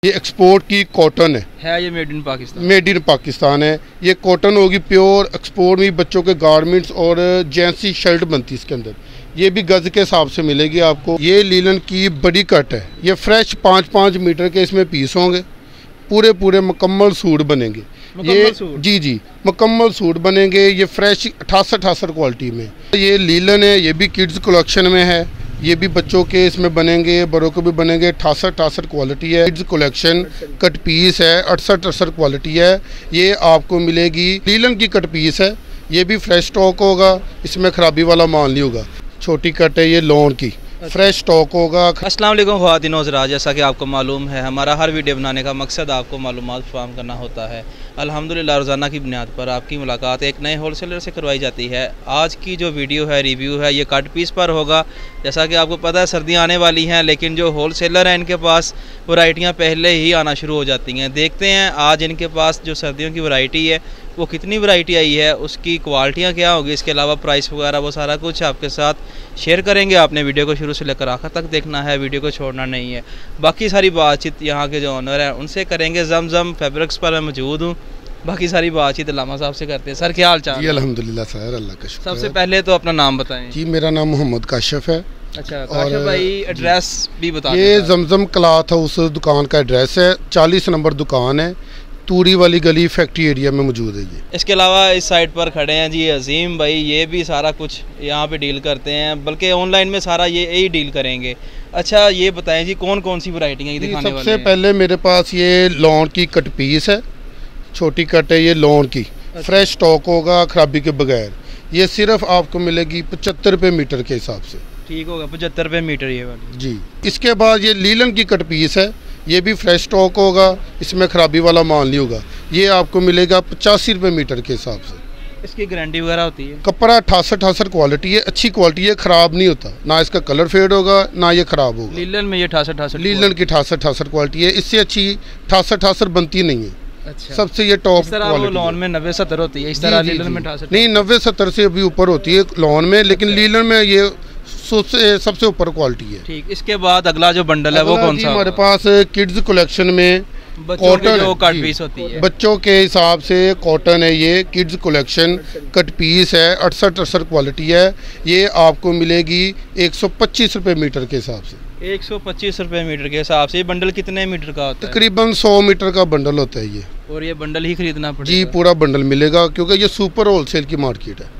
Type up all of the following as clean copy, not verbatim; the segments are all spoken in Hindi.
ये एक्सपोर्ट की कॉटन है ये मेड इन पाकिस्तान है। ये कॉटन होगी प्योर। एक्सपोर्ट में बच्चों के गारमेंट्स और जेंट्स शर्ट बनती है इसके अंदर। ये भी गज के हिसाब से मिलेगी आपको। ये लीलन की बड़ी कट है। ये फ्रेश 5-5 मीटर के इसमें पीस होंगे। पूरे मुकम्मल सूट बनेंगे। ये जी मुकम्मल सूट बनेंगे। ये फ्रेश 88 क्वालिटी में ये लीलन है। ये भी किड्स कलेक्शन में है। ये भी बच्चों के इसमें बनेंगे, बड़ों के भी बनेंगे। 88 क्वालिटी है। किड्स कलेक्शन कट पीस है। 68 क्वालिटी है। ये आपको मिलेगी। लीलन की कट पीस है। ये भी फ्रेश स्टॉक होगा। इसमें खराबी वाला माल नहीं होगा। छोटी कट है ये लॉन की। फ्रेश स्टॉक होगा। अस्सलाम वालेकुम ख्वातीन व हज़रात, जैसा कि आपको मालूम है हमारा हर वीडियो बनाने का मकसद आपको मालूमात फराहम करना होता है। अल्हम्दुलिल्लाह रोज़ाना की बुनियाद पर आपकी मुलाकात एक नए होलसेलर से करवाई जाती है। आज की जो वीडियो है, रिव्यू है, ये कट पीस पर होगा। जैसा कि आपको पता है सर्दियाँ आने वाली हैं, लेकिन जो होलसेलर हैं इनके पास वैरायटियाँ पहले ही आना शुरू हो जाती हैं। देखते हैं आज इनके पास जो सर्दियों की वैरायटी है वो कितनी वैरायटी आई है, उसकी क्वालिटियाँ क्या होगी, इसके अलावा प्राइस वगैरह वो सारा कुछ आपके साथ शेयर करेंगे। आपने वीडियो को शुरू से लेकर आखिर तक देखना है, वीडियो को छोड़ना नहीं है। बाकी सारी बातचीत यहाँ के जो ऑनर हैं उनसे करेंगे। जमजम फैब्रिक्स पर मैं मौजूद हूँ। बाकी सारी बातचीत अल्लामा साहब से करते हैं। सर क्या हाल चाल? जी अल्हम्दुलिल्लाह सर, अल्लाह का शुक्र। सबसे पहले तो अपना नाम बताएं। जी मेरा नाम मोहम्मद काशिफ है। अच्छा काशिफ भाई, एड्रेस भी बता दें। ये जमजम क्लॉथ हाउस दुकान का एड्रेस है। 40 नंबर दुकान है। तूड़ी वाली गली फैक्ट्री एरिया में मौजूद है ये। इसके अलावा इस साइड पर खड़े हैं जी अजीम भाई। ये भी सारा कुछ यहाँ पे डील करते हैं, बल्कि ऑनलाइन में सारा ये यही डील करेंगे। अच्छा ये बताएं जी कौन कौन सी वैरायटी है दिखाने वाले? सबसे पहले मेरे पास ये लॉन की कट पीस है। छोटी कट है ये लॉन की। फ्रेश स्टॉक होगा खराबी के बगैर। ये सिर्फ आपको मिलेगी 75 रुपये मीटर के हिसाब से। ठीक होगा 75 रुपये मीटर ये वाली जी। इसके बाद ये लीलन की कट पीस है। ये भी फ्रेश स्टॉक होगा। इसमें खराबी वाला माल नहीं होगा। ये आपको मिलेगा 85 रुपये मीटर के हिसाब से। इसकी गारंटी वगैरह होती है? कपड़ा 88 क्वालिटी है। अच्छी क्वालिटी है, ख़राब नहीं होता। ना इसका कलर फेड होगा ना ये ख़राब होगा। लीलन में ये 88 लीलन की 88 क्वालिटी है। इससे अच्छी 88 बनती नहीं है। अच्छा। सबसे ये टॉप क्वालिटी। लॉन में 90-70 होती है, इस तरह लीलन में 88 नहीं। 90-70 से भी ऊपर होती है लॉन में, लेकिन लीलन में ये सबसे ऊपर क्वालिटी है। ठीक। इसके बाद अगला जो बंडल है वो कौन सा? हमारे पास किड्स कलेक्शन में कॉटन जो कट पीस होती है, बच्चों के हिसाब से कॉटन है। ये किड्स कलेक्शन कट पीस है। 68 क्वालिटी है। ये आपको मिलेगी 125 रुपये मीटर के हिसाब से। 125 रुपये मीटर के हिसाब से। ये बंडल कितने मीटर का होता है? तकरीबन 100 मीटर का बंडल होता है ये। और ये बंडल ही खरीदना पड़ेगा? जी पूरा बंडल मिलेगा, क्योंकि ये सुपर होलसेल की मार्केट है।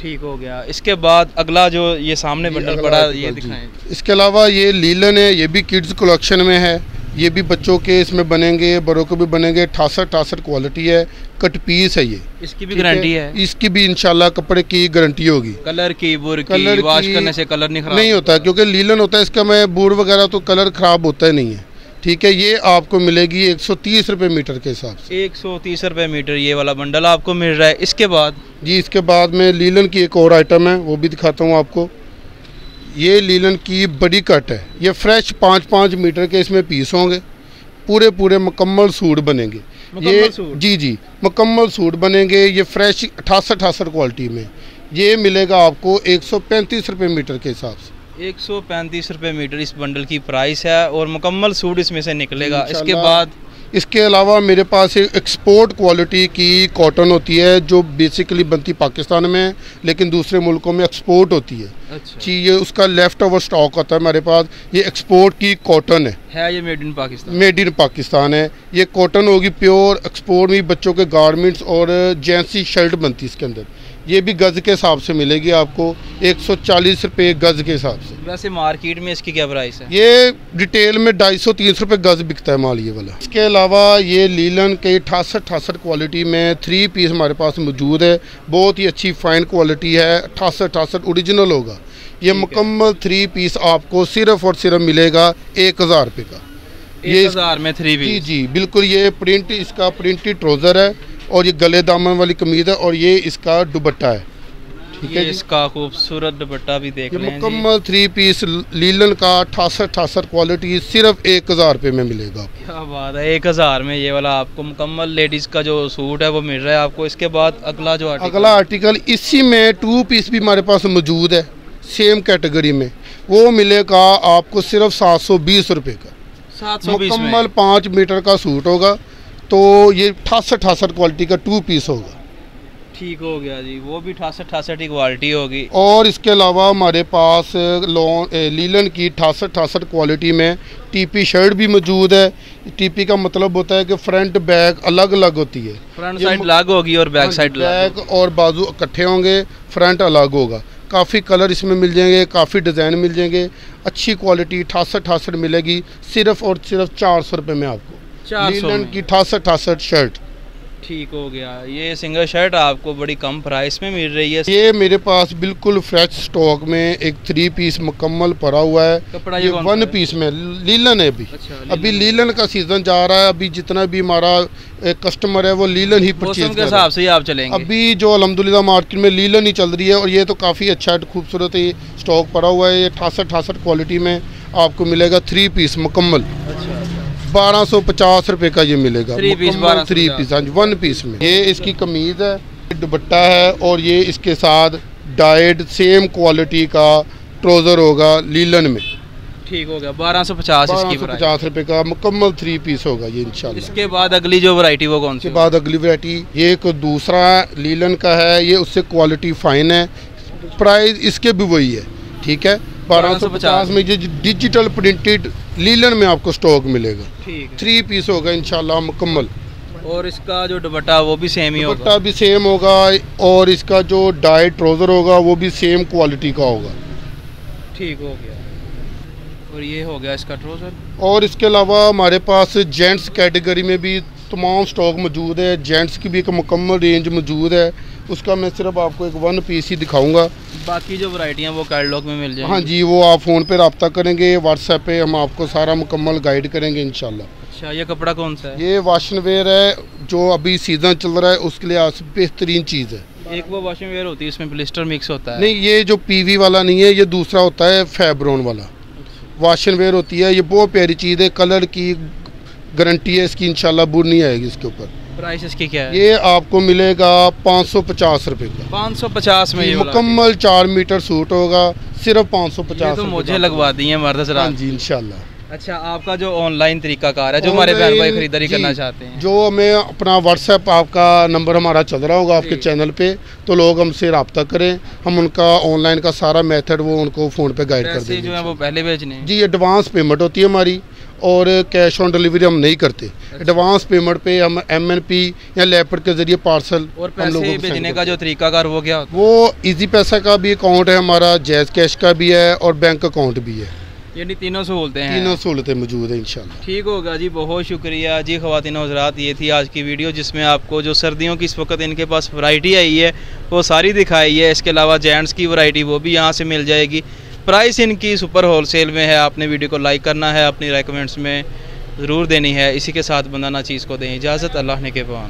ठीक हो गया। इसके बाद अगला जो ये सामने बंडल पड़ा ये दिखाएं। इसके अलावा ये लीलन है। ये भी किड्स कलेक्शन में है। ये भी बच्चों के इसमें बनेंगे, बड़ों के भी बनेंगे। 88 क्वालिटी है। कट पीस है ये। इसकी भी गारंटी है? इसकी भी इंशाल्लाह कपड़े की गारंटी होगी। कलर की बुर की वॉश करने से कलर नहीं होता है, क्योंकि लीलन होता है इसका में बुर वगैरह, तो कलर खराब होता ही नहीं है। ठीक है। ये आपको मिलेगी 130 रुपये मीटर के हिसाब से। 130 रुपये मीटर ये वाला बंडल आपको मिल रहा है। इसके बाद जी इसके बाद में लीलन की एक और आइटम है, वो भी दिखाता हूँ आपको। ये लीलन की बड़ी कट है। ये फ्रेश 5-5 मीटर के इसमें पीस होंगे। पूरे मुकम्मल सूट बनेंगे। ये जी मुकम्मल सूट बनेंगे। ये फ्रेश 88 क्वालिटी में ये मिलेगा आपको 135 रुपये मीटर के हिसाब से। 135 रुपये मीटर इस बंडल की प्राइस है, और मुकम्मल सूट इसमें से निकलेगा। इसके बाद इसके अलावा मेरे पास एक एक्सपोर्ट क्वालिटी की कॉटन होती है, जो बेसिकली बनती पाकिस्तान में, लेकिन दूसरे मुल्कों में एक्सपोर्ट होती है। अच्छा। जी ये उसका लेफ्ट ओवर स्टॉक होता है हमारे पास। ये एक्सपोर्ट की कॉटन है। ये made in Pakistan. Made in Pakistan है। ये कॉटन होगी प्योर। एक्सपोर्ट में बच्चों के गारमेंट्स और जेंट्स शर्ट बनती है इसके अंदर। ये भी गज के हिसाब से मिलेगी आपको 140 रुपये गज के हिसाब से। वैसे मार्केट में इसकी क्या प्राइस है? ये रिटेल में 250-300 रुपये गज बिकता है माल ये वाला। इसके अलावा ये लीलन के 88 क्वालिटी में 3 पीस हमारे पास मौजूद है। बहुत ही अच्छी फाइन क्वालिटी है। 88 ओरिजिनल होगा। ये मुकम्मल 3 पीस आपको सिर्फ और सिर्फ मिलेगा 1000 रुपये का। 1000 में 3 पीस? जी बिल्कुल। ये प्रिंट इसका प्रिंटेड ट्राउज़र है, और ये गले दामन वाली कमीज है, और ये इसका दुपट्टा है। ठीक है। इसका खूबसूरत दुपट्टा भी देख लें। मुकम्मल 3 पीस लीलन का 88 क्वालिटी सिर्फ 1000 रुपये में मिलेगा। क्या बात है। 1000 में ये वाला आपको मुकम्मल लेडीज़ का जो सूट है वो मिल रहा है आपको। इसके बाद अगला जो आर्टिकल इसी में 2 पीस भी हमारे पास मौजूद है, सेम कैटेगरी में। वो मिलेगा आपको सिर्फ 720 रुपये का। 720 में मुकम्मल 5 मीटर का सूट होगा, तो ये 68 क्वालिटी का 2 पीस होगा। ठीक हो गया जी, वो भी 68 की क्वालिटी होगी। और इसके अलावा हमारे पास लीलन की 68 क्वालिटी में टीपी शर्ट भी मौजूद है। टीपी का मतलब होता है कि फ्रंट बैक अलग अलग होती है, फ्रंट साइड अलग होगी और बैक साइड बैक और बाजू इकट्ठे होंगे, फ्रंट अलग होगा। काफ़ी कलर इसमें मिल जाएंगे, काफ़ी डिज़ाइन मिल जाएंगे, अच्छी क्वालिटी 68 मिलेगी सिर्फ और सिर्फ 400 रुपये में आपको। लीलन की 68 शर्ट। ठीक हो गया, ये सिंगल शर्ट आपको बड़ी कम प्राइस में मिल रही है। ये मेरे पास बिल्कुल फ्रेश स्टॉक में एक 3 पीस मुकम्मल पड़ा हुआ है। कपड़ा ये 1 पीस में लीलन है। अभी लीलन का सीजन जा रहा है। अभी जितना भी हमारा कस्टमर है वो लीलन ही परचेज के हिसाब से ही आप चलेंगे। अभी जो अल्हम्दुलिल्लाह मार्केट में लीलन ही चल रही है, और ये तो काफ़ी अच्छा खूबसूरत ही स्टॉक पड़ा हुआ है। ये 68 क्वालिटी में आपको मिलेगा 3 पीस मुकम्मल। 1250 रुपये का ये मिलेगा। 3 पीस 1 पीस में। ये इसकी कमीज है, दुपट्टा है, और ये इसके साथ डाइड सेम क्वालिटी का ट्राउजर होगा लीलन में। ठीक हो गया, 1250 रुपये का मुकम्मल 3 पीस होगा ये इंशाल्लाह। इसके बाद अगली जो वैरायटी वो कौन सी? इसके बाद अगली वैरायटी ये एक दूसरा लीलन का है, ये उससे क्वालिटी फाइन है, प्राइस इसके भी वही है। ठीक है, 1250 में ये डिजिटल प्रिंटेड लीलन में आपको स्टॉक मिलेगा। 3 पीस होगा इंशाल्लाह मुकम्मल। और इसका जो दुपट्टा वो भी सेम ही होगा? दुपट्टा भी सेम होगा, और इसका जो डाइड ट्राउजर होगा वो भी सेम क्वालिटी का होगा। ठीक हो गया, और ये हो गया इसका ट्राउजर। और इसके अलावा हमारे पास जेंट्स कैटेगरी में भी तमाम स्टॉक मौजूद है। जेंट्स की भी एक मुकम्मल रेंज मौजूद है, उसका मैं सिर्फ आपको एक 1 पीस ही दिखाऊंगा। बाकी जो वैरायटियाँ वो कैटलॉग में मिल जाएंगी। हाँ जी, वो आप फ़ोन पे रब्ता करेंगे, व्हाट्सएप पे हम आपको सारा मुकम्मल गाइड करेंगे इंशाल्लाह। अच्छा, ये कपड़ा कौन सा है? ये वॉशन वेयर है, जो अभी सीज़न चल रहा है उसके लिए बेहतरीन चीज़ है। एक वो वॉशिंग वेयर होती है, इसमें ब्लिस्टर मिक्स होता है? नहीं, ये जो पीवी वाला नहीं है, ये दूसरा होता है फैब्रॉन वाला वॉशन वेयर होती है। ये बहुत प्यारी चीज़ है, कलर की गारंटी है इसकी, इंशाल्लाह बुर नहीं आएगी इसके ऊपर। प्राइस इसकी क्या है? ये आपको मिलेगा 550 रुपये का। 550 में ये मुकम्मल 4 मीटर सूट होगा, सिर्फ 550। तो मुझे लगवा दी है मर्द। हाँ जी इंशाल्लाह। अच्छा, आपका जो ऑनलाइन तरीकाकार है, जो हमारे बहन भाई खरीदारी करना चाहते हैं, जो हमें अपना व्हाट्सएप, आपका नंबर हमारा चल रहा होगा आपके चैनल पे, तो लोग हमसे रब्ता करें, हम उनका ऑनलाइन का सारा मेथड वो उनको फ़ोन पे गाइड कर देंगे। जो है वो पहले भेजने जी, एडवांस पेमेंट होती है हमारी, और कैश ऑन डिलीवरी हम नहीं करते। एडवांस पेमेंट पे हम MNP या लेपर्ड के जरिए पार्सल। और पैसे भेजने का जो तरीकाकार वो क्या होता है? वो इजी पैसा का भी अकाउंट है हमारा, जैज़ कैश का भी है, और बैंक अकाउंट भी है। यानी तीनों सहूलतें हैं? तीनों सहूलतें मौजूद हैं इंशाल्लाह। ठीक होगा जी, बहुत शुक्रिया जी। ख़वातीन और हज़रात, ये थी आज की वीडियो, जिसमें आपको जो सर्दियों की इस वक्त इनके पास वैरायटी आई है वो सारी दिखाई है। इसके अलावा जेंट्स की वैरायटी वो भी यहाँ से मिल जाएगी। प्राइस इनकी सुपर होलसेल में है। आपने वीडियो को लाइक करना है, अपनी रेकमेंड्स में ज़रूर देनी है। इसी के साथ बंदा ना चीज़ को दें इजाज़त। अल्लाह ने के पान।